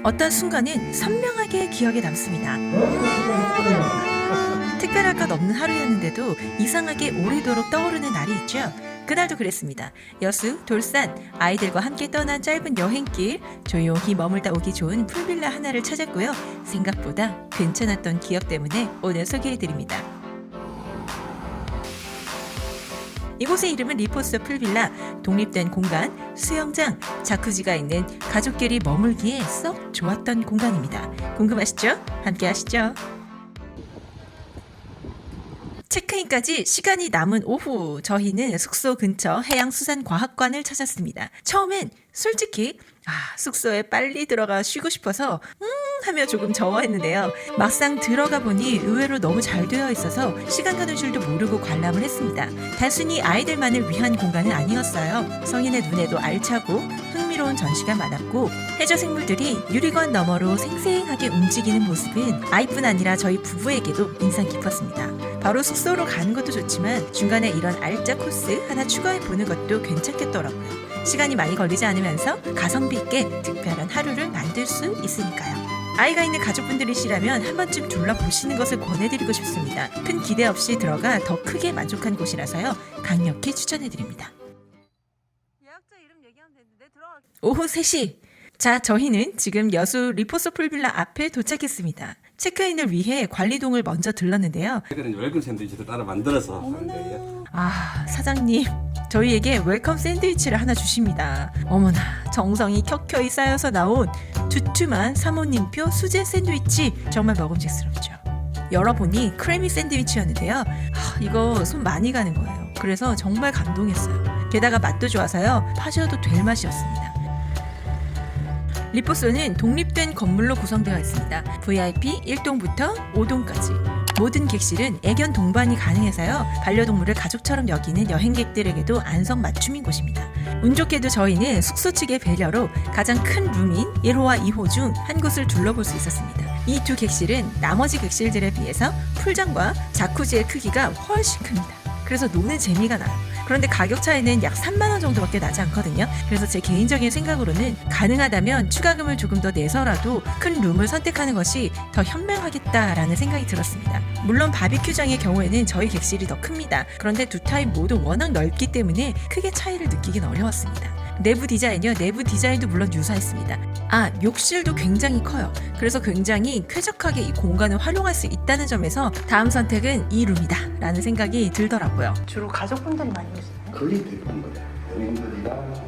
어떤 순간은 선명하게 기억에 남습니다. 특별할 것 없는 하루였는데도 이상하게 오래도록 떠오르는 날이 있죠. 그날도 그랬습니다. 여수, 돌산, 아이들과 함께 떠난 짧은 여행길, 조용히 머물다 오기 좋은 풀빌라 하나를 찾았고요. 생각보다 괜찮았던 기억 때문에 오늘 소개해드립니다. 이곳의 이름은 리포소 풀빌라. 독립된 공간, 수영장, 자쿠지가 있는 가족끼리 머물기에 썩 좋았던 공간입니다. 궁금하시죠? 함께 하시죠. 체크인까지 시간이 남은 오후, 저희는 숙소 근처 해양수산과학관을 찾았습니다. 처음엔 솔직히 숙소에 빨리 들어가 쉬고 싶어서 하며 조금 저어했는데요. 막상 들어가 보니 의외로 너무 잘 되어 있어서 시간 가는 줄도 모르고 관람을 했습니다. 단순히 아이들만을 위한 공간은 아니었어요. 성인의 눈에도 알차고 흥미로운 전시가 많았고, 해저 생물들이 유리관 너머로 생생하게 움직이는 모습은 아이뿐 아니라 저희 부부에게도 인상 깊었습니다. 바로 숙소로 가는 것도 좋지만 중간에 이런 알짜 코스 하나 추가해 보는 것도 괜찮겠더라고요. 시간이 많이 걸리지 않으면서 가성비 있게 특별한 하루를 만들 수 있으니까요. 아이가 있는 가족분들이시라면 한 번쯤 둘러보시는 것을 권해드리고 싶습니다. 큰 기대 없이 들어가 더 크게 만족한 곳이라서요. 강력히 추천해드립니다. 예약자 이름 얘기하면 되는데 오후 3시. 자, 저희는 지금 여수 리포소 풀빌라 앞에 도착했습니다. 체크인을 위해 관리동을 먼저 들렀는데요. 웰컴 샌드위치도 따로 만들어서 하는 거예요. 사장님, 저희에게 웰컴 샌드위치를 하나 주십니다. 어머나, 정성이 켜켜이 쌓여서 나온 두툼한 사모님표 수제 샌드위치, 정말 먹음직스럽죠. 열어보니 크래미 샌드위치였는데요. 이거 손 많이 가는 거예요. 그래서 정말 감동했어요. 게다가 맛도 좋아서요, 파셔도 될 맛이었습니다. 리포소는 독립된 건물로 구성되어 있습니다. VIP 1동부터 5동까지. 모든 객실은 애견 동반이 가능해서요. 반려동물을 가족처럼 여기는 여행객들에게도 안성맞춤인 곳입니다. 운 좋게도 저희는 숙소 측의 배려로 가장 큰 룸인 1호와 2호 중 한 곳을 둘러볼 수 있었습니다. 이 두 객실은 나머지 객실들에 비해서 풀장과 자쿠지의 크기가 훨씬 큽니다. 그래서 노는 재미가 나요. 그런데 가격 차이는 약 3만 원 정도밖에 나지 않거든요. 그래서 제 개인적인 생각으로는 가능하다면 추가금을 조금 더 내서라도 큰 룸을 선택하는 것이 더 현명하겠다라는 생각이 들었습니다. 물론 바비큐장의 경우에는 저희 객실이 더 큽니다. 그런데 두 타입 모두 워낙 넓기 때문에 크게 차이를 느끼긴 어려웠습니다. 내부 디자인이요. 내부 디자인도 물론 유사했습니다. 욕실도 굉장히 커요. 그래서 굉장히 쾌적하게 이 공간을 활용할 수 있다는 점에서 다음 선택은 이 룸이다 라는 생각이 들더라고요. 주로 가족분들이 많이 오시나요? 거의 대부분 거예요. 연인들이랑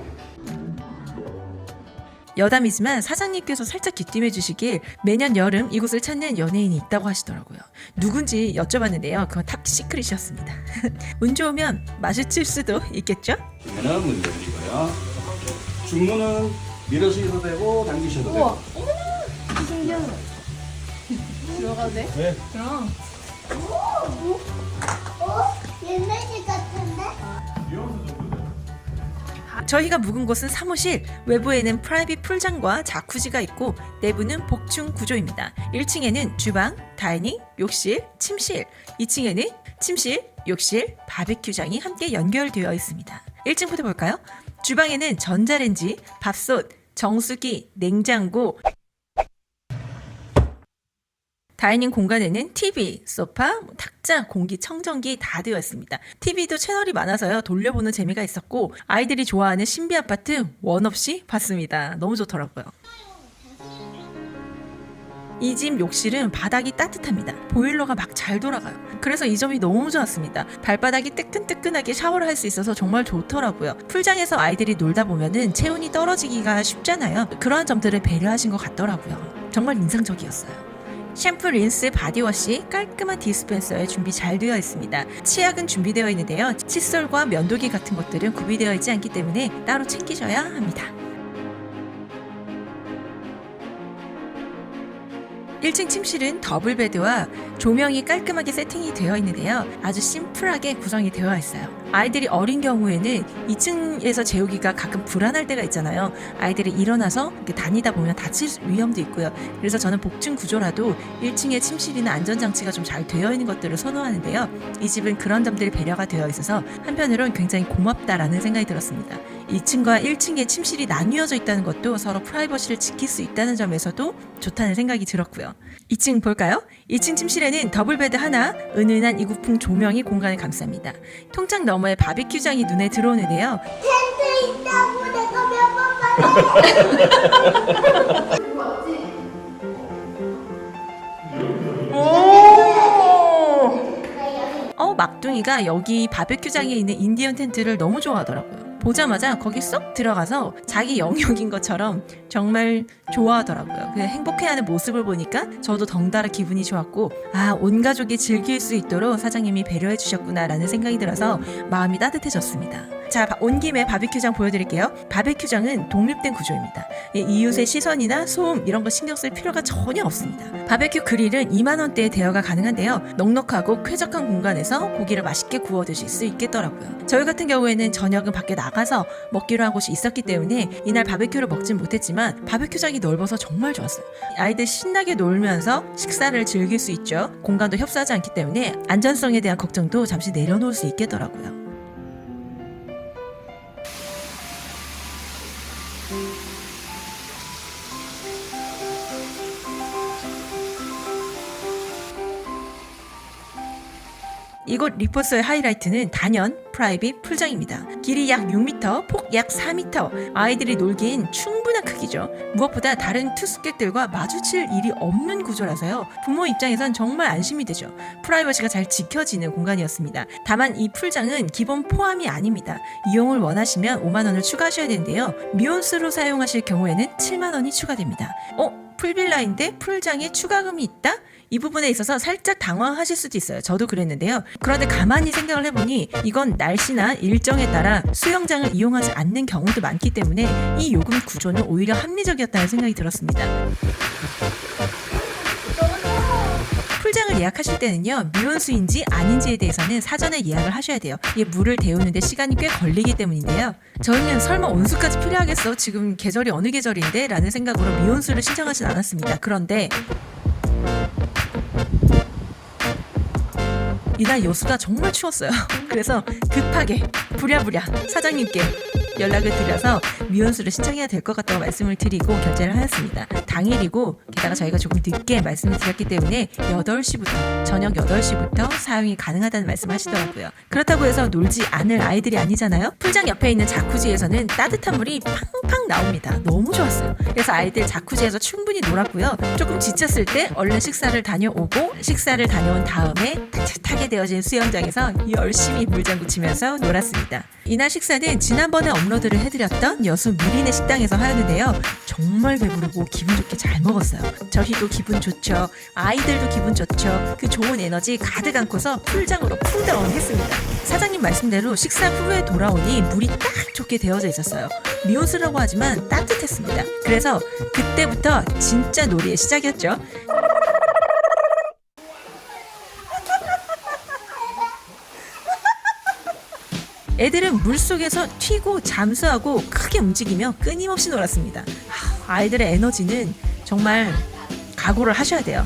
여담이지만 사장님께서 살짝 귀띔해 주시길 매년 여름 이곳을 찾는 연예인이 있다고 하시더라고요. 누군지 여쭤봤는데요. 그건 탑 시크릿이었습니다. 운 좋으면 마주칠 수도 있겠죠? 주문은 문 열리고요. 주문은 밀어주셔도 되고 당기셔도 되고. 어머나! 신기하네. 들어가도 돼? 네. 그럼. 옛날 집 같은데? 저희가 묵은 곳은 사무실, 외부에는 프라이빗 풀장과 자쿠지가 있고 내부는 복층 구조입니다. 1층에는 주방, 다이닝, 욕실, 침실, 2층에는 침실, 욕실, 바비큐장이 함께 연결되어 있습니다. 1층부터 볼까요? 주방에는 전자레인지, 밥솥, 정수기, 냉장고, 다이닝 공간에는 TV, 소파, 탁자, 공기청정기 다 되어 있습니다. TV도 채널이 많아서요. 돌려보는 재미가 있었고 아이들이 좋아하는 신비 아파트 원 없이 봤습니다. 너무 좋더라고요. 이 집 욕실은 바닥이 따뜻합니다. 보일러가 막 잘 돌아가요. 그래서 이 점이 너무 좋았습니다. 발바닥이 뜨끈뜨끈하게 샤워를 할 수 있어서 정말 좋더라고요. 풀장에서 아이들이 놀다 보면은 체온이 떨어지기가 쉽잖아요. 그러한 점들을 배려하신 것 같더라고요. 정말 인상적이었어요. 샴푸, 린스, 바디워시, 깔끔한 디스펜서에 준비 잘 되어 있습니다. 치약은 준비되어 있는데요. 칫솔과 면도기 같은 것들은 구비되어 있지 않기 때문에 따로 챙기셔야 합니다. 1층 침실은 더블 베드와 조명이 깔끔하게 세팅이 되어 있는데요. 아주 심플하게 구성이 되어 있어요. 아이들이 어린 경우에는 2층에서 재우기가 가끔 불안할 때가 있잖아요. 아이들이 일어나서 이렇게 다니다 보면 다칠 위험도 있고요. 그래서 저는 복층 구조라도 1층에 침실이나 안전장치가 좀 잘 되어 있는 것들을 선호하는데요. 이 집은 그런 점들이 배려가 되어 있어서 한편으로는 굉장히 고맙다라는 생각이 들었습니다. 2층과 1층의 침실이 나뉘어져 있다는 것도 서로 프라이버시를 지킬 수 있다는 점에서도 좋다는 생각이 들었고요. 2층 볼까요? 2층 침실에는 더블베드 하나, 은은한 이구풍 조명이 공간을 감쌉니다. 통창 너머에 바비큐장이 눈에 들어오는데요. 텐트 있다고 내가 몇 번 말했어. 막둥이가 여기 바베큐장에 있는 인디언 텐트를 너무 좋아하더라고요. 보자마자 거기 쏙 들어가서 자기 영역인 것처럼 정말 좋아하더라고요. 그 행복해하는 모습을 보니까 저도 덩달아 기분이 좋았고, 아, 온 가족이 즐길 수 있도록 사장님이 배려해 주셨구나라는 생각이 들어서 마음이 따뜻해졌습니다. 자, 온 김에 바비큐장 보여드릴게요. 바비큐장은 독립된 구조입니다. 이웃의 시선이나 소음 이런 거 신경 쓸 필요가 전혀 없습니다. 바비큐 그릴은 2만 원대에 대여가 가능한데요. 넉넉하고 쾌적한 공간에서 고기를 맛있게 구워 드실 수 있겠더라고요. 저희 같은 경우에는 저녁은 밖에 나가서 먹기로 한 곳이 있었기 때문에 이날 바비큐를 먹진 못했지만 바비큐장이 넓어서 정말 좋았어요. 아이들 신나게 놀면서 식사를 즐길 수 있죠. 공간도 협소하지 않기 때문에 안전성에 대한 걱정도 잠시 내려놓을 수 있겠더라고요. 이곳 리포스의 하이라이트는 단연 프라이빗 풀장입니다. 길이 약 6m, 폭 약 4m, 아이들이 놀기엔 충분한 크기죠. 무엇보다 다른 투숙객들과 마주칠 일이 없는 구조라서요. 부모 입장에선 정말 안심이 되죠. 프라이버시가 잘 지켜지는 공간이었습니다. 다만 이 풀장은 기본 포함이 아닙니다. 이용을 원하시면 5만 원을 추가하셔야 되는데요. 미온수로 사용하실 경우에는 7만 원이 추가됩니다. 풀빌라인데 풀장에 추가금이 있다? 이 부분에 있어서 살짝 당황하실 수도 있어요. 저도 그랬는데요. 그런데 가만히 생각을 해보니 이건 날씨나 일정에 따라 수영장을 이용하지 않는 경우도 많기 때문에 이 요금 구조는 오히려 합리적이었다는 생각이 들었습니다. 풀장을 예약하실 때는요, 미온수인지 아닌지에 대해서는 사전에 예약을 하셔야 돼요. 이게 물을 데우는데 시간이 꽤 걸리기 때문인데요. 저희는 설마 온수까지 필요하겠어? 지금 계절이 어느 계절인데? 라는 생각으로 미온수를 신청하진 않았습니다. 그런데 이날 여수가 정말 추웠어요. 그래서 급하게 부랴부랴 사장님께 연락을 드려서 미온수를 신청해야 될 것 같다고 말씀을 드리고 결제를 하였습니다. 당일이고 게다가 저희가 조금 늦게 말씀을 드렸기 때문에 8시부터 저녁 8시부터 사용이 가능하다는 말씀을 하시더라고요. 그렇다고 해서 놀지 않을 아이들이 아니잖아요. 풀장 옆에 있는 자쿠지에서는 따뜻한 물이 팡팡 나옵니다. 너무 좋았어요. 그래서 아이들 자쿠지에서 충분히 놀았고요. 조금 지쳤을 때 얼른 식사를 다녀오고, 식사를 다녀온 다음에 따뜻하게 되어진 수영장에서 열심히 물장구 치면서 놀았습니다. 이날 식사는 지난번에 업로드를 해드렸던 여수 미리네 식당에서 하였는데요. 정말 배부르고 기분 좋게 잘 먹었어요. 저희도 기분 좋죠. 아이들도 기분 좋죠. 그 좋은 에너지 가득 안고서 풀장으로 쿵다운 했습니다. 사장님 말씀대로 식사 후에 돌아오니 물이 딱 좋게 되어져 있었어요. 미온수라고 하지만 따뜻했습니다. 그래서 그때부터 진짜 놀이의 시작이었죠. 애들은 물속에서 튀고 잠수하고 크게 움직이며 끊임없이 놀았습니다. 아이들의 에너지는 정말 각오를 하셔야 돼요.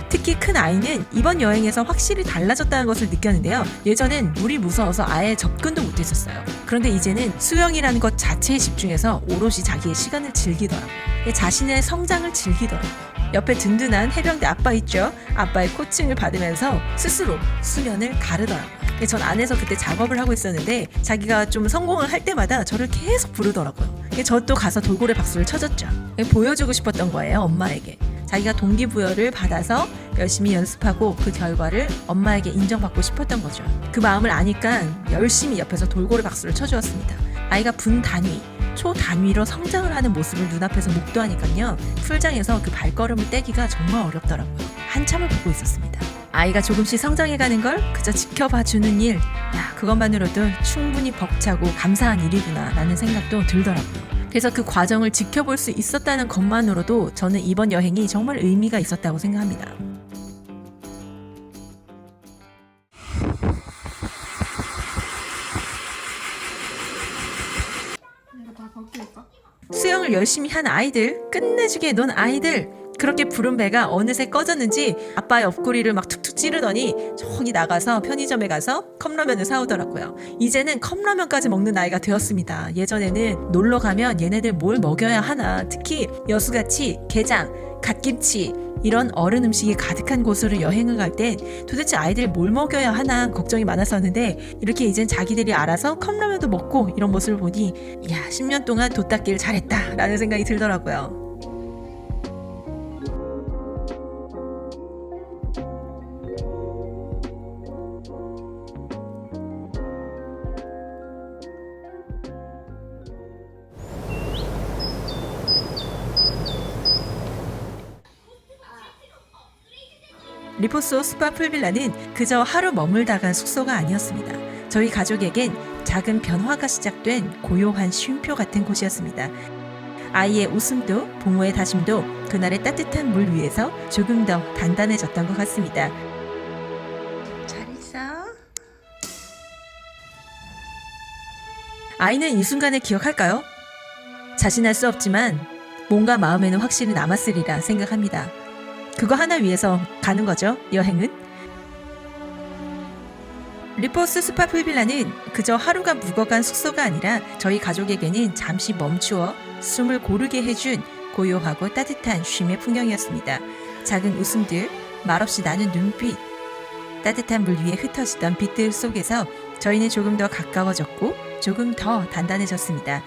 특히 큰 아이는 이번 여행에서 확실히 달라졌다는 것을 느꼈는데요. 예전엔 물이 무서워서 아예 접근도 못했었어요. 그런데 이제는 수영이라는 것 자체에 집중해서 오롯이 자기의 시간을 즐기더라고요. 자신의 성장을 즐기더라고요. 옆에 든든한 해병대 아빠 있죠. 아빠의 코칭을 받으면서 스스로 수면을 가르더라고요. 전 안에서 그때 작업을 하고 있었는데 자기가 좀 성공을 할 때마다 저를 계속 부르더라고요. 저 또 가서 돌고래 박수를 쳐줬죠. 보여주고 싶었던 거예요, 엄마에게. 자기가 동기부여를 받아서 열심히 연습하고 그 결과를 엄마에게 인정받고 싶었던 거죠. 그 마음을 아니까 열심히 옆에서 돌고래 박수를 쳐주었습니다. 아이가 분 단위, 초 단위로 성장을 하는 모습을 눈앞에서 목도하니까요. 풀장에서 그 발걸음을 떼기가 정말 어렵더라고요. 한참을 보고 있었습니다. 아이가 조금씩 성장해가는 걸 그저 지켜봐주는 일, 그것만으로도 충분히 벅차고 감사한 일이구나 라는 생각도 들더라고요. 그래서 그 과정을 지켜볼 수 있었다는 것만으로도 저는 이번 여행이 정말 의미가 있었다고 생각합니다. 수영을 열심히 한 아이들, 끝내주게 논 아이들, 그렇게 부른 배가 어느새 꺼졌는지 아빠의 옆구리를 막 툭툭 툭툭 찌르더니 저기 나가서 편의점에 가서 컵라면을 사오더라고요. 이제는 컵라면까지 먹는 나이가 되었습니다. 예전에는 놀러 가면 얘네들 뭘 먹여야 하나, 특히 여수같이 게장, 갓김치 이런 어른 음식이 가득한 곳으로 여행을 갈 땐 도대체 아이들 뭘 먹여야 하나 걱정이 많았었는데, 이렇게 이젠 자기들이 알아서 컵라면도 먹고 이런 모습을 보니 야, 10년 동안 도 닦기를 잘했다 라는 생각이 들더라고요. 리포소 스파 풀빌라는 그저 하루 머물다 간 숙소가 아니었습니다. 저희 가족에겐 작은 변화가 시작된 고요한 쉼표 같은 곳이었습니다. 아이의 웃음도 부모의 다짐도 그날의 따뜻한 물 위에서 조금 더 단단해졌던 것 같습니다. 잘 있어? 아이는 이 순간을 기억할까요? 자신할 수 없지만 뭔가 마음에는 확실히 남았으리라 생각합니다. 그거 하나 위해서 가는 거죠, 여행은. 리포스 스파 풀빌라는 그저 하루가 묵어간 숙소가 아니라 저희 가족에게는 잠시 멈추어 숨을 고르게 해준 고요하고 따뜻한 쉼의 풍경이었습니다. 작은 웃음들, 말없이 나눈 눈빛, 따뜻한 물 위에 흩어지던 빛들 속에서 저희는 조금 더 가까워졌고 조금 더 단단해졌습니다.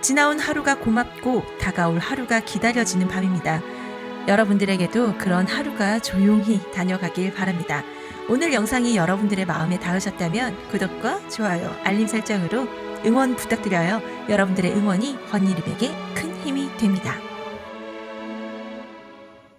지나온 하루가 고맙고 다가올 하루가 기다려지는 밤입니다. 여러분들에게도 그런 하루가 조용히 다녀가길 바랍니다. 오늘 영상이 여러분들의 마음에 닿으셨다면 구독과 좋아요, 알림 설정으로 응원 부탁드려요. 여러분들의 응원이 헌니름에게 큰 힘이 됩니다.